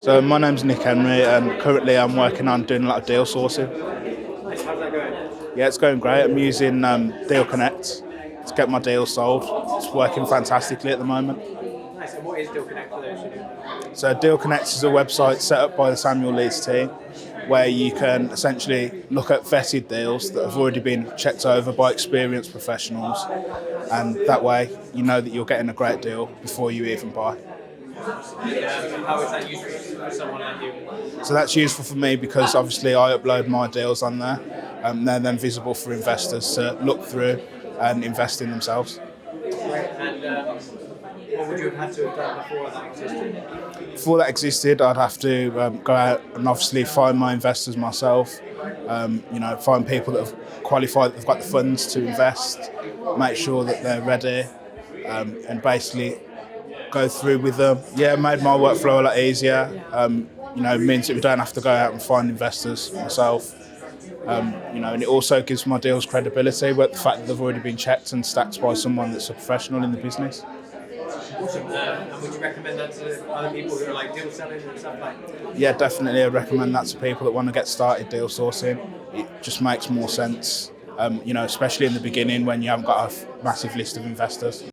So my name's Nick Henry, and currently I'm working on doing a lot of deal sourcing. Nice. How's that going? Yeah, it's going great. I'm using Deal Connect to get my deals sold. It's working fantastically at the moment. Nice. And what is Deal Connect for those who don't know? So Deal Connect is a website set up by the Samuel Leeds team where you can essentially look at vetted deals that have already been checked over by experienced professionals, and that way you know that you're getting a great deal before you even buy. And how is that useful for someone like you? So that's useful for me because obviously I upload my deals on there. They're then visible for investors to look through and invest in themselves. Great. And what would you have had to have done before that existed? Before that existed, I'd have to go out and obviously find my investors myself. Find people that have qualified, that have got the funds to invest, make sure that they're ready, and basically go through with them. Yeah, it made my workflow a lot easier. Means that we don't have to go out and find investors myself. And it also gives my deals credibility, but the fact that they've already been checked and stacked by someone that's a professional in the business. Awesome. And would you recommend that to other people who are like deal sellers and stuff like that? Yeah, definitely. I recommend that to people that want to get started deal sourcing. It just makes more sense, especially in the beginning when you haven't got a massive list of investors.